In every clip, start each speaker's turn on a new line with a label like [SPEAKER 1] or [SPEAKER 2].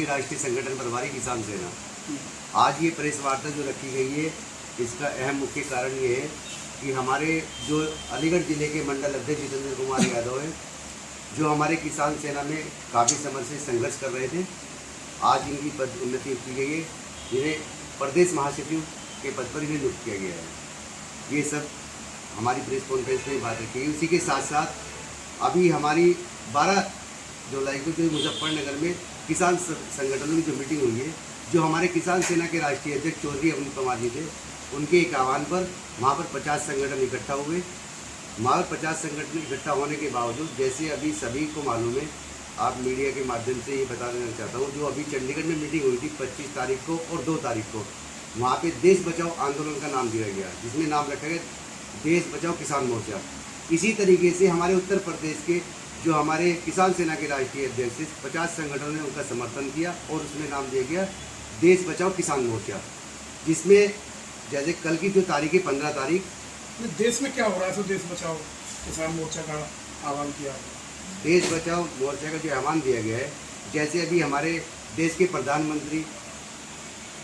[SPEAKER 1] राष्ट्रीय संगठन प्रभारी किसान सेना। आज ये प्रेस वार्ता जो रखी गई है, इसका अहम मुख्य कारण ये है कि हमारे जो अलीगढ़ जिले के मंडल अध्यक्ष जितेंद्र कुमार यादव हैं, जो हमारे किसान सेना में काफ़ी समय से संघर्ष कर रहे थे, आज इनकी पद उन्नति की गई है, जिन्हें प्रदेश महासचिव के पद पर इन्हें नियुक्त किया गया है। ये सब हमारी प्रेस कॉन्फ्रेंस में बात रखी गई। उसी के साथ साथ अभी हमारी 12 जुलाई को जो मुजफ्फरनगर में किसान संगठनों की जो मीटिंग हुई है, जो हमारे किसान सेना के राष्ट्रीय अध्यक्ष चौधरी अनिल कुमार जी थे, उनके एक आह्वान पर वहाँ पर 50 संगठन इकट्ठा हुए। वहाँ पर 50 संगठन इकट्ठा होने के बावजूद, जैसे अभी सभी को मालूम है, आप मीडिया के माध्यम से ये बता देना चाहता हूँ, जो अभी चंडीगढ़ में मीटिंग हुई थी 25 तारीख को और 2 तारीख को, वहाँ पे देश बचाओ आंदोलन का नाम दिया गया, जिसमें नाम रखा गया देश बचाओ किसान मोर्चा। इसी तरीके से हमारे उत्तर प्रदेश के जो हमारे किसान सेना के राष्ट्रीय अध्यक्ष 50 संगठनों ने उनका समर्थन किया और उसमें नाम दिया गया देश बचाओ किसान मोर्चा, जिसमें जैसे कल की जो तारीख है 15 तारीख,
[SPEAKER 2] देश में क्या हो रहा है, तो देश बचाओ किसान मोर्चा का आह्वान किया।
[SPEAKER 1] देश बचाओ मोर्चा का जो आह्वान दिया गया है, जैसे अभी हमारे देश के प्रधानमंत्री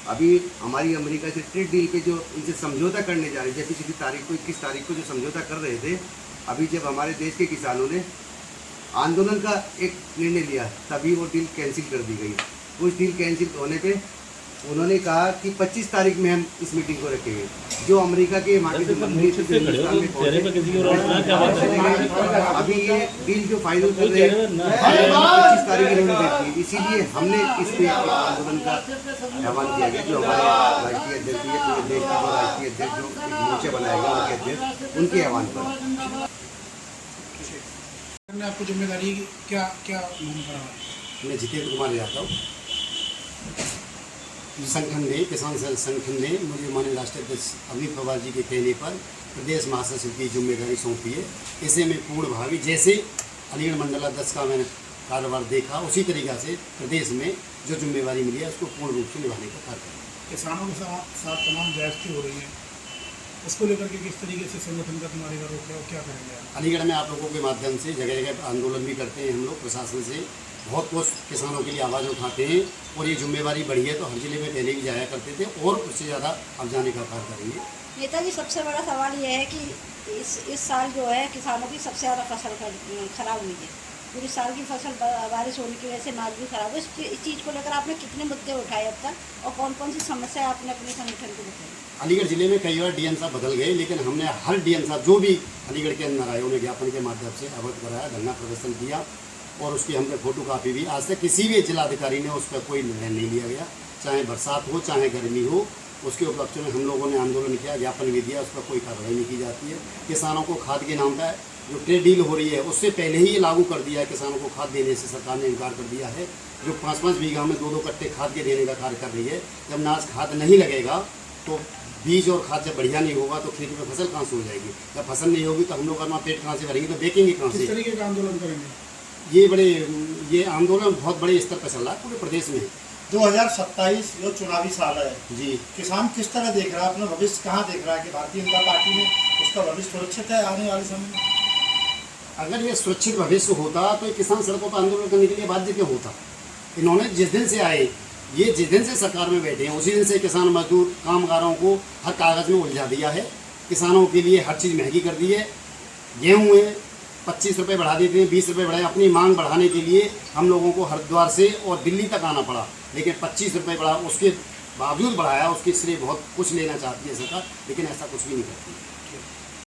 [SPEAKER 1] अभी हमारी अमेरिका से ट्रेड डील पे जो इनसे समझौता करने जा रहे थे, पिछली तारीख को 21 तारीख को जो समझौता कर रहे थे, अभी जब हमारे देश के किसानों ने आंदोलन का एक निर्णय लिया, तभी वो डील कैंसिल कर दी गई। उस डील कैंसिल होने पे उन्होंने कहा कि 25 तारीख में हम इस मीटिंग को रखेंगे। जो अमेरिका के मंत्री अभी ये डील जो फाइनल कर रहे हैं 25 तारीख इन्होंने दे दी, इसीलिए हमने इस पे आंदोलन का आह्वान किया गया। जो हमारे राष्ट्रीय अध्यक्ष है, पूरे देश के जो राष्ट्रीय अध्यक्ष जो मोर्चा बनाया गया उनके अध्यक्ष, उनके आह्वान पर
[SPEAKER 2] आपको जिम्मेदारी क्या क्या मालूम करा?
[SPEAKER 1] मैं जितेंद्र कुमार यादव संगठन ने, किसान संगठन ने मुझे माननीय राष्ट्रीय अध्यक्ष अनिल कुमार जी के कहने पर प्रदेश महासचिव की जिम्मेदारी सौंपी है। इसे मैं पूर्ण भावी, जैसे अलीगढ़ मंडल अध्यक्ष का मैंने कारोबार देखा, उसी तरीक़ा से प्रदेश में जो जिम्मेदारी मिली है उसको पूर्ण रूप से निभाने का कार्य करें।
[SPEAKER 2] किसानों के साथ तमाम ज्यादती हो रही है, इसको लेकर के किस तरीके से संगठन का तुम्हारे का रोक है और क्या करेंगे?
[SPEAKER 1] अलीगढ़ में आप लोगों के माध्यम से जगह जगह आंदोलन भी करते हैं हम लोग, प्रशासन से बहुत कुछ किसानों के लिए आवाज़ उठाते हैं और ये जिम्मेदारी बढ़ी है, तो हर जिले में पहले भी जाया करते थे और उससे ज़्यादा अब जाने का कार्य करेंगे।
[SPEAKER 3] नेताजी, सबसे बड़ा सवाल ये है कि इस साल जो है किसानों की सबसे ज़्यादा फसल खराब हुई है। पूरी साल की फसल बारिश होने की वजह से नाज भी खराब है। इस चीज़ को लेकर आपने कितने मुद्दे उठाए अब तक और कौन कौन सी समस्या आपने अपने संगठन को बताई?
[SPEAKER 1] अलीगढ़ जिले में कई बार डीएम साहब बदल गए, लेकिन हमने हर डीएम साहब जो भी अलीगढ़ के अंदर आए उन्हें ज्ञापन के माध्यम से अवगत कराया, धरना प्रदर्शन किया और उसकी हमने फोटो कापी भी। आज तक किसी भी जिलाधिकारी ने उस पर कोई निर्णय नहीं लिया गया, चाहे बरसात हो चाहे गर्मी हो। उसके उपलक्ष्य में हम लोगों ने आंदोलन किया, ज्ञापन भी दिया, उस पर कोई कार्रवाई नहीं की जाती है। किसानों को खाद के नाम पर जो ट्रेड डील हो रही है उससे पहले ही ये लागू कर दिया है, किसानों को खाद देने से सरकार ने इनकार कर दिया है। जो 5-5 बीघा में 2-2 कट्टे खाद के देने का कार्य कर रही है। जब नाज खाद नहीं लगेगा तो बीज और खाद जब बढ़िया नहीं होगा तो खेत में फसल कहाँ से हो जाएगी? जब फसल नहीं होगी तो हम लोग अपना पेट कहाँ से भरेंगे, तो बेचेंगे कहाँ से?
[SPEAKER 2] किस तरीके का आंदोलन करेंगे?
[SPEAKER 1] ये आंदोलन बहुत बड़े स्तर पर चल रहा है पूरे प्रदेश में।
[SPEAKER 4] 2027 जो चुनावी साल है
[SPEAKER 1] जी,
[SPEAKER 4] किसान किस तरह देख रहा है, अपना भविष्य कहाँ देख रहा है कि भारतीय जनता पार्टी में उसका भविष्य सुरक्षित है आने वाले समय में?
[SPEAKER 1] अगर ये सुरक्षित भविष्य होता तो किसान सड़कों पर आंदोलन करने के लिए बाध्य क्यों होता? इन्होंने जिस दिन से आए, ये जिस दिन से सरकार में बैठे हैं, उसी दिन से किसान मजदूर कामगारों को हर कागज़ में उलझा दिया है। किसानों के लिए हर चीज़ महंगी कर दी है। गेहूँ है 25 रुपये बढ़ा देते हैं, 20 रुपये बढ़ाए। अपनी मांग बढ़ाने के लिए हम लोगों को हरिद्वार से और दिल्ली तक आना पड़ा, लेकिन 25 रुपये बढ़ा, उसके बावजूद बढ़ाया। उसके श्रेय बहुत कुछ लेना चाहती है सरकार, लेकिन ऐसा कुछ भी नहीं करती।